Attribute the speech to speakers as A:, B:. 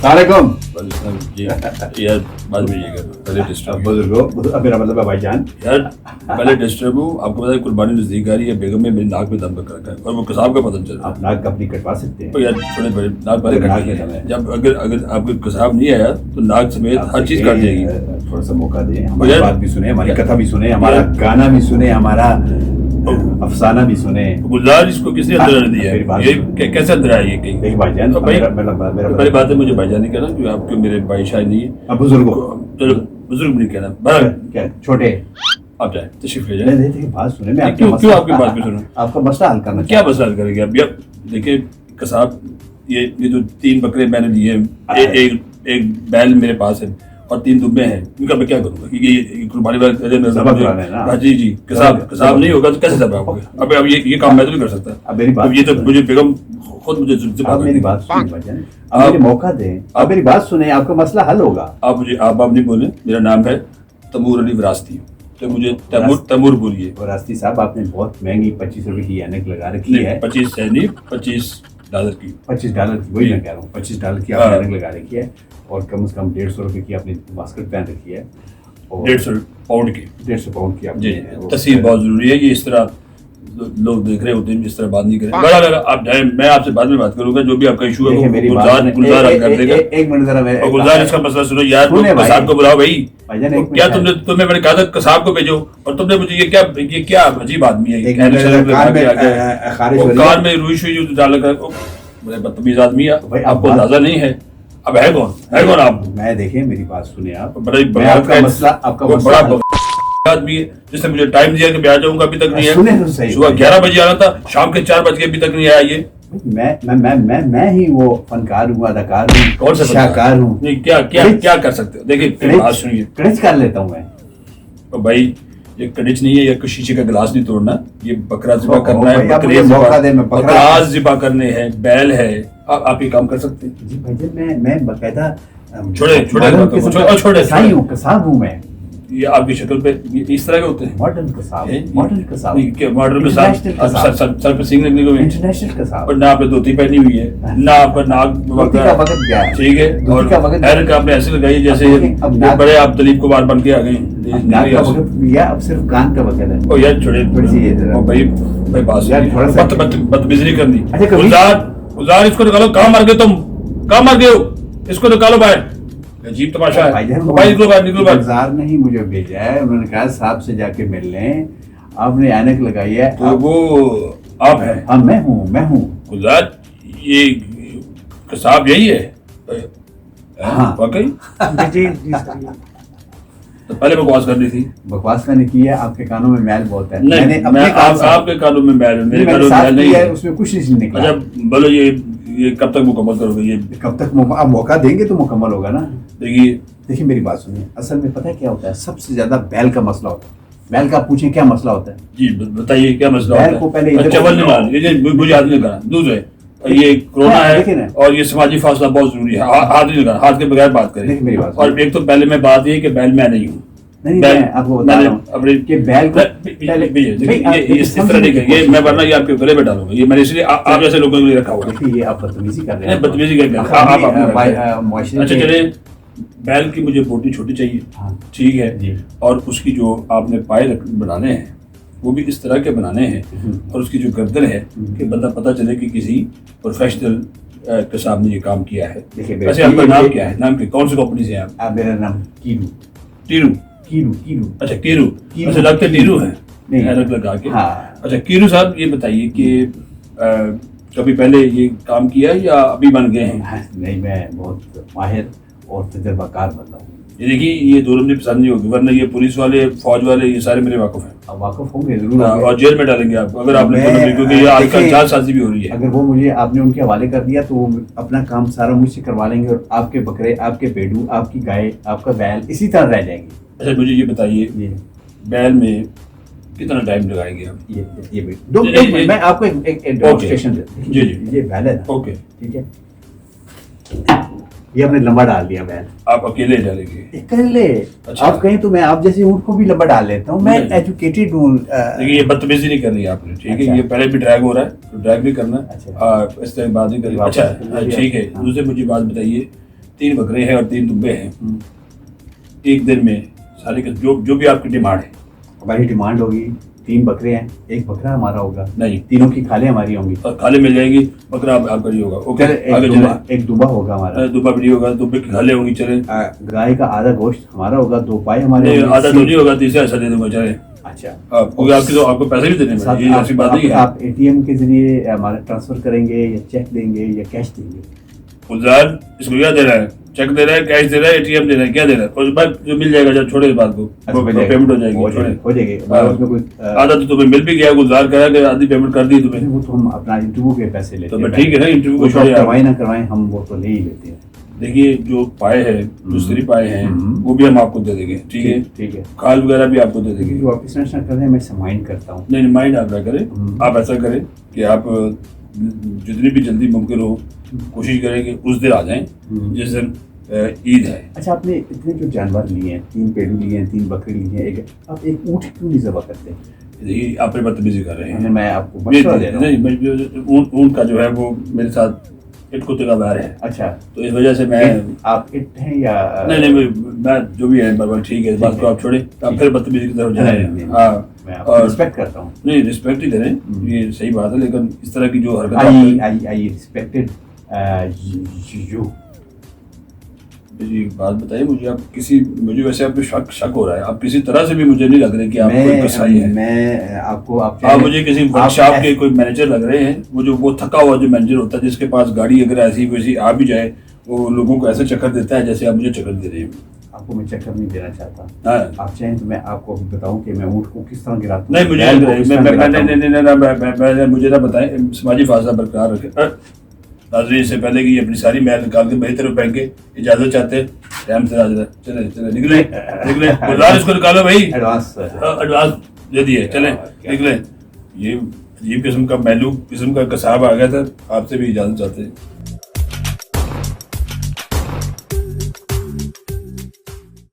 A: वालेकुम
B: जी यार बाद में ये कर पहले डिस्टर्ब
A: बुजुर्गो मेरा मतलब है भाईजान
B: यार पहले डिस्टर्ब हूँ। आपको पता है कुर्बानी नजदीक आ रही है, बेगम में मेरी नाक में दम कर रखा है और वो कसाब का पता चल रहा है।
A: आप नाक अपनी कटवा सकते हैं
B: तो यार थोड़े बड़े नाक पहले कट गई। जब अगर अगर आपको कसाब नहीं आया तो नाक समेत हर चीज कट जाएगी।
A: थोड़ा सा मौका दें, हमारी बात भी सुने, हमारी कथा भी सुने, हमारा गाना भी सुने, हमारा अफसाना भी सुने।
B: गुलजार इसको किसने अंदर दिया है? ये कैसे अंदर आया ये कहीं?
A: एक भाईजान
B: पहली बात है मुझे भाईजान नहीं कहना क्योंकि आपके मेरे भाई शायद नहीं है।
A: बुजुर्गो
B: चलो बुजुर्ग नहीं कहना,
A: क्या छोटे
B: आप जाए तशरीफ ले जाए।
A: बात सुने, मैं
B: क्यों आपकी बात भी सुनो?
A: आपका मसला हल करना।
B: क्या मसला हल करेंगे अब? देखिए कसाब ये जो 3 बकरे मैंने दिए, एक बैल मेरे पास है और 3 दुम्बे हैं, इनका मैं क्या करूंगा? ये कुर्बानी वाला जी जी कसाब नहीं होगा तो कैसे ज़बह होगा? अब ये काम मैं तो नहीं कर सकता। अब ये तो मुझे बेगम खुद मुझे
A: आप मेरी बात सुनिए, आप मुझे मौका दें, आप मेरी बात सुने, आपका मसला हल होगा।
B: आप नहीं बोले। मेरा नाम है तैमूर अली विरासती, तो मुझे तैमूर बोलिए।
A: विरासती साहब, आपने बहुत महंगी 25 रुपए की ऐनक लगा रखी है।
B: 25 है नहीं, $25 की।
A: $25 की, वही मैं कह रहा हूँ, $25 की आपने ऐनक लगा रखी है और कम से कम 150 रुपए की आपने बास्केट पहन रखी है।
B: 150 पाउंड की।
A: 150 पाउंड की आपने।
B: तस्वीर बहुत जरूरी है, ये इस तरह लोग देख रहे होते हैं, इस तरह बात नहीं करें। बड़ा आप जाए, मैं आपसे बाद में बात करूंगा। जो भी आपका इशू है गुलजार हल कर देगा।
A: एक मिनट जरा, मैं
B: गुलजार इसका मसला सुनो यार। कसाब को बुलाओ भाई। क्या तुमने मैंने कहा था कसाब को भेजो और तुमने मुझे ये क्या अजीब आदमी है? कार में रुई शुई डाल कर बड़े बदतमीज आदमी है, आपको अंदाजा नहीं है। अब है कौन आप?
A: मैं देखें, मेरी बात सुने आप।
B: आपका मसला आदमी है जिसने मुझे टाइम दिया कि मैं आ जाऊंगा, अभी तक नहीं है। सुबह 11 बजे आना था, शाम के 4 बजे अभी तक नहीं आया। ये
A: मैं ही वो फनकार हूँ, अदाकार हूँ,
B: कौन सा
A: शाकार हूँ।
B: नहीं क्या कर सकते हो? देखिए बात सुनिए,
A: कड़िच कर लेता हूँ मैं।
B: तो भाई ये कड़िच नहीं है, या कुछ शीशे का गिलास नहीं तोड़ना। ये बकरा ज़िबा करना है, बकरा ज़िबा करने हैं, बैल है। आप ये काम कर सकते हैं।
A: मैं बकायदा
B: छोड़े
A: कसाब हूँ मैं।
B: ये आपकी शक्ल पे इस तरह के होते हैं।
A: मॉडर्न कसाब
B: सर पे सींग लगने को
A: इंटरनेशनल कसाब।
B: और ना आपने धोती पहनी हुई है, ना आपका नाक ठीक है, और हैरक आपने ऐसे लगाई है जैसे बड़े आप दलीप कुमार बन के आ गए।
A: अब सिर्फ कान का वक्त है।
B: ओ यार छोड़े भाई बदतमीजी नहीं करनी। गुलजार इसको निकालो। कहाँ मर गए तुम? कहाँ मर गए हो? इसको निकालो बाहर। अजीब तमाशा है।
A: निकलो बाहर। नहीं मुझे भेजा है, उन्होंने कहा साहब से जाके मिल लें। आपने ऐनक लगाई है
B: तो वो आप है?
A: हाँ मैं हूँ
B: गुलजार। ये कसाब यही है?
A: हाँ
B: वाकई? तो पहले बकवास करनी थी।
A: बकवास मैंने की है, आपके कानों में मैल बहुत है।
B: आपके कानों में मैल, मेरे कानों में मैल नहीं है,
A: उसमें कुछ नहीं निकला।
B: अच्छा बोलो ये कब तक मुकम्मल करोगे? ये
A: कब तक आप मौका देंगे तो मुकम्मल होगा ना।
B: देखिए
A: मेरी बात सुनिए, असल में पता है क्या होता है? सबसे ज्यादा बैल का मसला होता है। बैल का पूछें क्या मसला होता है?
B: जी बताइए क्या मसला होता है?
A: बैल को पहले
B: चवल नहीं मारना, मुझे हाथ नहीं लगाना। दूसरा ये कोरोना है और ये समाजी फासला बहुत जरूरी है। हाथ नहीं लगाना, हाथ के बगैर बात करें।
A: मेरी बात,
B: और एक तो पहले मैं बात ये कि बैल मैं नहीं हूँ।
A: मैं आपको बता रहा हूँ कि बैल को
B: इस तरह नहीं करेंगे। मैं वरना ये आपके गले में डालूंगा। ये मैंने इसलिए आप जैसे लोगों के लिए रखा हुआ है।
A: ये आप बदतमीजी कर रहे हैं।
B: बदतमीजी कर रहे हैं। अच्छा चले, बैल की मुझे बोटी छोटी चाहिए, ठीक है, और उसकी जो आपने पाए बनाने हैं वो भी इस तरह के बनाने हैं, और उसकी जो गर्दन है कि बंदा पता चले कि किसी प्रोफेशनल कसाब ने ये काम किया है। वैसे आपका नाम क्या है? नाम कौन सी कंपनी से हैं आप?
A: मेरा नाम
B: कीरू। अच्छा कीरू। अच्छा लगते टीरू है लगा के। अच्छा कीरू साहब, ये बताइए कि कभी पहले ये काम किया या अभी बन गए हैं?
A: नहीं, मैं बहुत माहिर और तजर्बाकार बंदा हूँ।
B: ये देखिए ये दोनों में पसंद नहीं होगी, वरना ये पुलिस वाले फौज वाले ये सारे मेरे वाकफ हैं।
A: अब वाकफ होंगे जरूर,
B: और जेल में डालेंगे आपको अगर आपने, क्योंकि ये आजकल जालसाजी भी हो रही है।
A: अगर वो मुझे आपने उनके हवाले कर दिया तो वो अपना काम सारा मुझसे करवा लेंगे और आपके बकरे, आपके पेड़ू, आपकी गाय, आपका बैल इसी तरह रह जाएंगे।
B: अच्छा मुझे ये बताइए, बैल में कितना टाइम लगाएंगे आप?
A: ये मैं आपको एक डेमोंस्ट्रेशन देता हूं। जी ये बैल है, ओके ठीक है। ये आपने लंबा डाल दिया बैल।
B: आप अकेले डालेंगे?
A: अकेले? अच्छा। आप कहीं तो मैं आप जैसे ऊँट को भी लंबा डाल लेता हूँ। मैं एजुकेटेड हूँ।
B: देखिए ये बदतमीजी नहीं करनी आपने, ठीक है। ये पहले भी ड्रैग हो रहा है तो ड्रैग भी करना है। इस तरह बात नहीं करनी। अच्छा ठीक है। दूसरे मुझे बात बताइए 3 बकरे हैं और 3 दुम्बे हैं, एक दिन में सारे के जो भी आपकी डिमांड है।
A: हमारी डिमांड होगी 3 बकरे हैं, 1 बकरा हमारा होगा,
B: नहीं
A: तीनों की खालें हमारी होंगी,
B: और खाले मिल जाएंगी, बकरा आपका नहीं होगा। ओके, आगे चले।
A: एक दुबा होगा हमारा,
B: दुबा भी नहीं होगा, दुबे की खाले होंगी, चले।
A: गाय का आधा गोश्त हमारा होगा, 2 पाए हमारे
B: नहीं, आधा तो नहीं होगा, तीसरा ऐसा दे दूंगा, चले।
A: अच्छा,
B: आपको पैसे भी देने पड़ेंगे, ये ऐसी बात नहीं है।
A: आप एटीएम के जरिए हमारा ट्रांसफर करेंगे या चेक देंगे या कैश देंगे?
B: गुलजार इसको क्या दे रहा है, चेक दे रहा है, कैश दे रहा है, एटीएम दे रहा है, क्या दे रहा है? उस बात जो मिल जाएगा, जब छोड़े इस बात को, पेमेंट हो जाएगी,
A: हो जाएगी।
B: आधा तो तुम्हें मिल भी गया, गुलजार करा कि आधी पेमेंट कर दी तुम्हें,
A: वो तो हम अपना इंटरव्यू के पैसे लेते हैं।
B: तो ठीक है ना, इंटरव्यू को छोड़िए,
A: करवाए ना करवाए हम वो तो ले ही लेते हैं।
B: देखिए जो पाए हैं, जो स्त्री पाए हैं, वो भी हम आपको दे देंगे, ठीक है,
A: ठीक है।
B: खाल वगैरह भी आपको दे देंगे।
A: जो आप इस तरह कर रहे हैं, मैं माइंड करता हूँ।
B: नहीं, माइंड आप ना करें, आप ऐसा करें कि आप जितनी भी जल्दी मुमकिन हो कोशिश करें कि उस दिन आ जाएं जिस दिन ईद है।
A: अच्छा, आपने इतने जो जानवर लिए हैं, 3 पेड़ू लिए हैं, 3 बकरी लिए हैं, आप एक ऊँट क्यों नहीं ज़बह करते?
B: देखिए आप बदतमीजी कर रहे हैं,
A: मैं आपको मशवरा दे रहा हूँ।
B: नहीं, ऊँट का जो है वो मेरे साथ इट कुत्ते का बैर है।
A: अच्छा,
B: तो इस वजह से मैं
A: आप इट हैं या
B: नहीं, मैं जो भी है बराबर, ठीक है, इस बात को आप छोड़े, आप फिर बदतमीजी की तरफ जा रहे हैं। हाँ, और रिस्पेक्ट करता हूँ। नहीं, रिस्पेक्ट ही दे रहे हैं, ये सही बात है, लेकिन इस तरह की जो हरकत
A: आई रिस्पेक्टेड यू।
B: जी, एक बात बताइए मुझे, आप मुझे वैसे आप पे शक हो रहा है, आप किसी तरह से भी मुझे नहीं लग रहे कि आप कोई कसाई है।
A: मैं आपको आप
B: मुझे किसी वर्कशॉप के कोई मैनेजर लग रहे हैं, वो थका हुआ जो मैनेजर होता है, जिसके पास गाड़ी अगर ऐसी वैसी आ भी जाए, वो लोगों को ऐसे चक्कर देता है जैसे आप मुझे चक्कर दे रहे हैं।
A: आपको मैं चक्कर नहीं देना चाहता। आप चाहें तो मैं आपको बताऊं कि मैं ऊँट को किस तरह गिराता हूं।
B: नहीं, मुझे ना बताएं, समाजी फासला बरकरार रखें। नाज़रीन, से पहले कि अपनी सारी मैल निकाल के मेरी तरफ फेंके, इजाजत चाहते हैं, टाइम से हाजिर है, चले निकले गुलजार, इसको निकालो भाई, एडवांस दे दिए, चले निकले। ये अजीब किस्म का मैलू किस्म का कसाब आ गया था, आपसे भी इजाजत चाहते हैं।